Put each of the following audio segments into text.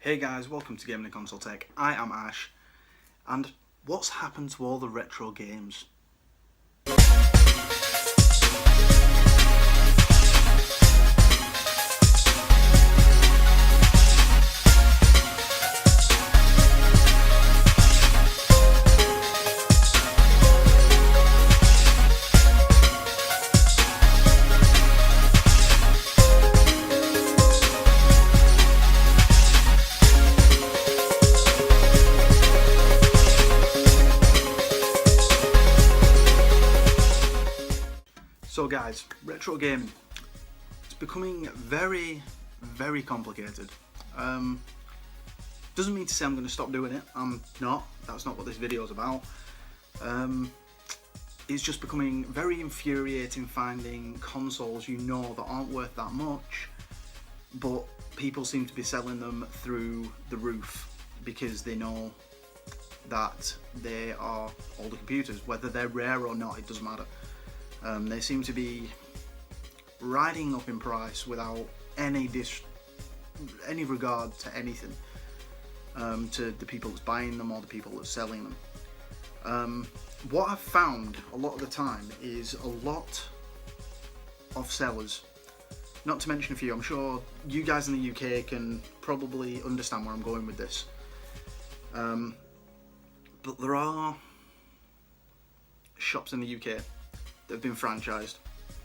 Hey guys, welcome to Gaming and Console Tech. I am Ash, and what's happened to all the retro games? So guys, retro gaming, it's becoming very complicated. Doesn't mean to say I'm going to stop doing it, I'm not, that's not what this video is about. It's just becoming very infuriating finding consoles that aren't worth that much, but people seem to be selling them through the roof because they know that they are older computers. Whether they're rare or not, it doesn't matter. They seem to be riding up in price without any regard to anything, to the people that's buying them or the people that's selling them. What I've found a lot of the time is a lot of sellers, not to mention a few, I'm sure you guys in the UK can probably understand where I'm going with this, but there are shops in the UK that have been franchised,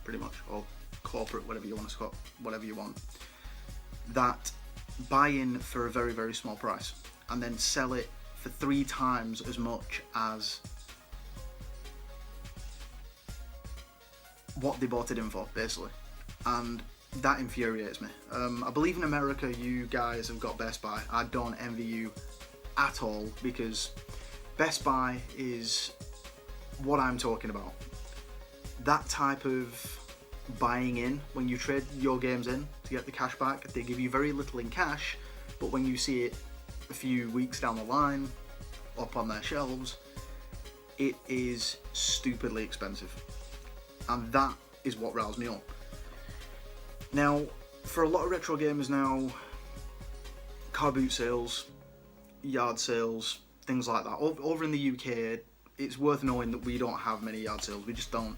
pretty much, or corporate, whatever you want to call, whatever you want, that buy in for a very small price and then sell it for 3 times as much as what they bought it in for, basically. And that infuriates me. I believe in America you guys have got Best Buy. I don't envy you at all, because Best Buy is what I'm talking about. That type of buying in, when you trade your games in to get the cash back, they give you very little in cash, but when you see it a few weeks down the line up on their shelves, it is stupidly expensive, and that is what riles me up. Now, for a lot of retro gamers now, car boot sales, yard sales, things like that. Over in the UK, it's worth knowing that we don't have many yard sales. We just don't.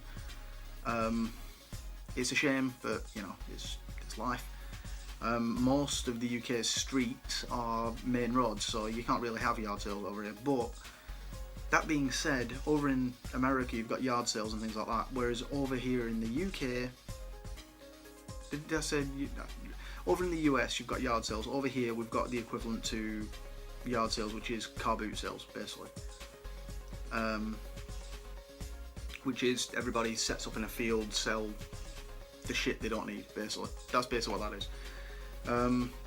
It's a shame, but you know, it's life. Most of the UK's streets are main roads, so you can't really have yard sales over here. But that being said, over in America you've got yard sales and things like that, whereas over here in the UK, did I say, over in the US you've got yard sales. Over here we've got the equivalent to yard sales, which is car boot sales, basically. Which is everybody sets up in a field, sell the shit they don't need, basically. That's basically what that is.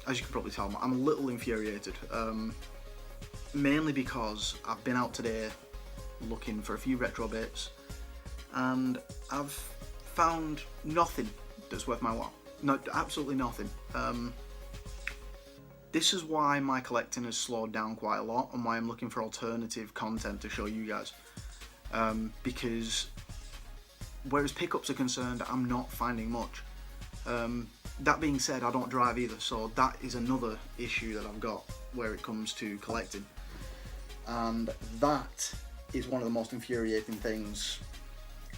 As you can probably tell, I'm a little infuriated. Mainly because I've been out today looking for a few retro bits, and I've found nothing that's worth my while. No, absolutely nothing. This is why my collecting has slowed down quite a lot, and why I'm looking for alternative content to show you guys. Because whereas pickups are concerned, I'm not finding much. That being said, I don't drive either, so that is another issue that I've got where it comes to collecting, and that is one of the most infuriating things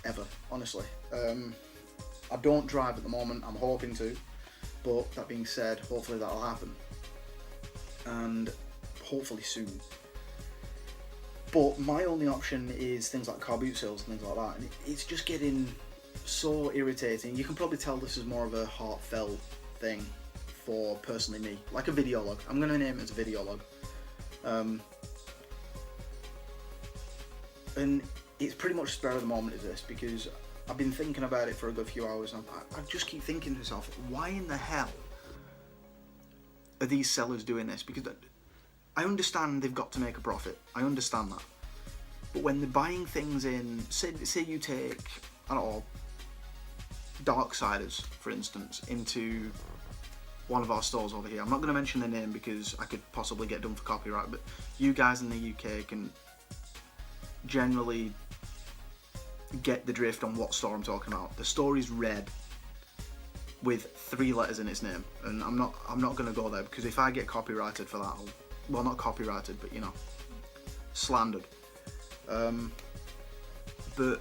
ever, honestly. I don't drive at the moment, I'm hoping to, but that being said, hopefully that'll happen, and hopefully soon. But my only option is things like car boot sales and things like that, and it's just getting so irritating. You can probably tell this is more of a heartfelt thing for personally me, like a video log. I'm going to name it as a video log. And it's pretty much spur of the moment is this, because I've been thinking about it for a good few hours, and I just keep thinking to myself, why in the hell are these sellers doing this? Because I understand they've got to make a profit, I understand that, but when they're buying things in, say you take, I don't know, Darksiders for instance, into one of our stores over here. I'm not going to mention the name because I could possibly get done for copyright, but you guys in the UK can generally get the drift on what store I'm talking about. The store is red, with 3 letters in its name, and I'm not gonna go there because if I get copyrighted for that, well, not copyrighted, but you know, slandered. But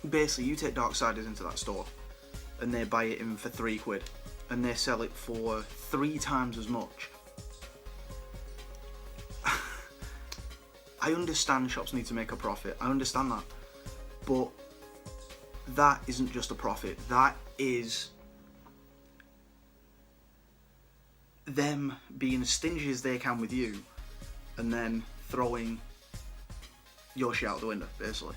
basically, you take Darksiders into that store, and they buy it in for £3, and they sell it for 3 times as much. I understand shops need to make a profit. I understand that, but that isn't just a profit. That is them being as stingy as they can with you, and then throwing your shit out the window, basically.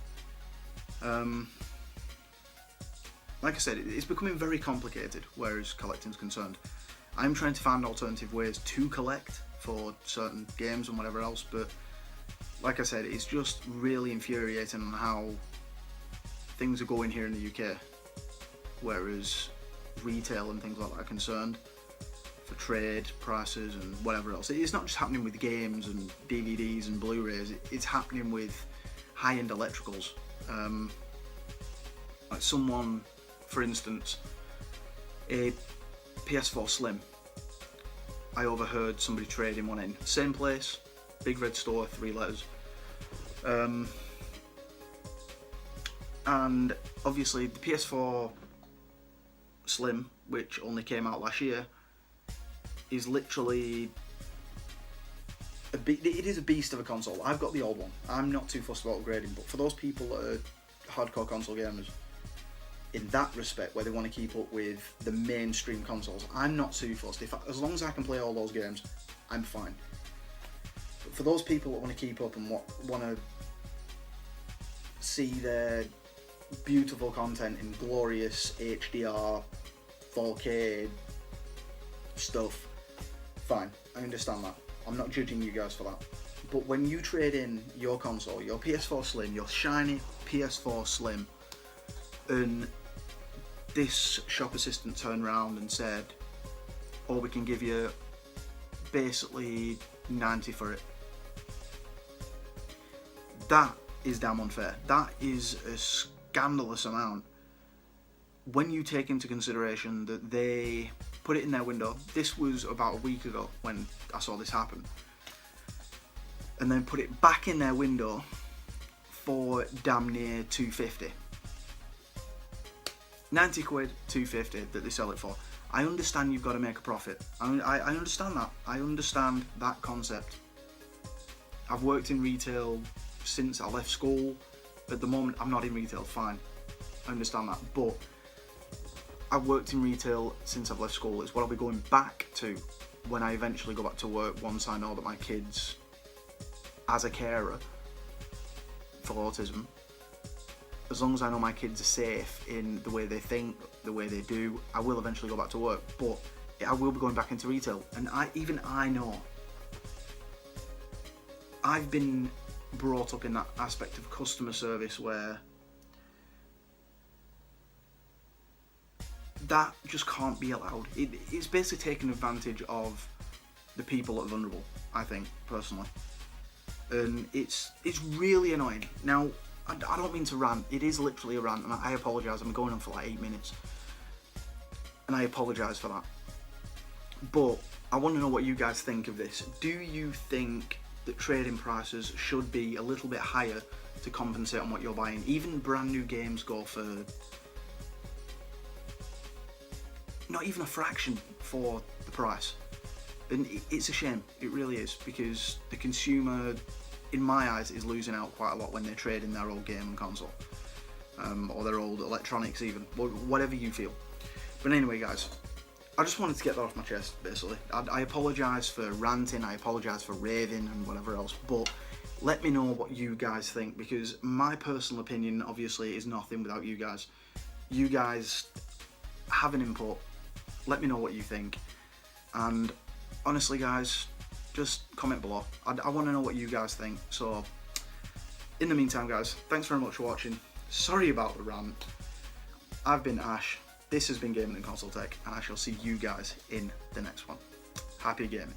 Like I said, it's becoming very complicated where as collecting's concerned. I'm trying to find alternative ways to collect for certain games and whatever else, but like I said, it's just really infuriating on how things are going here in the UK, whereas retail and things like that are concerned for trade prices and whatever else. It's not just happening with games and DVDs and Blu-rays, it's happening with high-end electricals. Like someone, for instance, a PS4 Slim, I overheard somebody trading one in. Same place, big red store, 3 letters. And obviously the PS4 Slim, which only came out last year, is literally it is a beast of a console. I've got the old one. I'm not too fussed about upgrading, but for those people that are hardcore console gamers, in that respect, where they want to keep up with the mainstream consoles, I'm not too fussed. As long as I can play all those games, I'm fine. But for those people that want to keep up and want to see their beautiful content in glorious HDR 4K stuff, fine, I understand that. I'm not judging you guys for that. But when you trade in your console, your PS4 Slim, your shiny PS4 Slim, and this shop assistant turned around and said, oh, we can give you basically 90 for it, that is damn unfair. That is a scandalous amount when you take into consideration that they put it in their window. This was about a week ago when I saw this happen, and then put it back in their window for damn near 250. 90 quid, 250 that they sell it for. I understand you've got to make a profit. I understand that. I understand that concept. I've worked in retail since I left school. At the moment, I'm not in retail, fine. I understand that. But I've worked in retail since I've left school. It's what I'll be going back to when I eventually go back to work, once I know that my kids, as a carer for autism, as long as I know my kids are safe in the way they think, the way they do, I will eventually go back to work. But I will be going back into retail. And I know I've been brought up in that aspect of customer service where that just can't be allowed. It's basically taking advantage of the people that are vulnerable, I think, personally. And it's really annoying. Now, I don't mean to rant. It is literally a rant, and I apologise. I'm going on for like 8 minutes. And I apologise for that. But I want to know what you guys think of this. Do you think that trading prices should be a little bit higher to compensate on what you're buying? Even brand new games go for not even a fraction for the price. And it's a shame, it really is, because the consumer, in my eyes, is losing out quite a lot when they trade in their old game and console, or their old electronics even, whatever you feel. But anyway guys, I just wanted to get that off my chest, basically. I apologise for ranting, I apologise for raving and whatever else, but let me know what you guys think, because my personal opinion, obviously, is nothing without you guys. You guys have an input, let me know what you think, and honestly guys, just comment below. I want to know what you guys think. So, in the meantime guys, thanks very much for watching. Sorry about the rant. I've been Ash. This has been Gaming and Console Tech, and I shall see you guys in the next one. Happy gaming.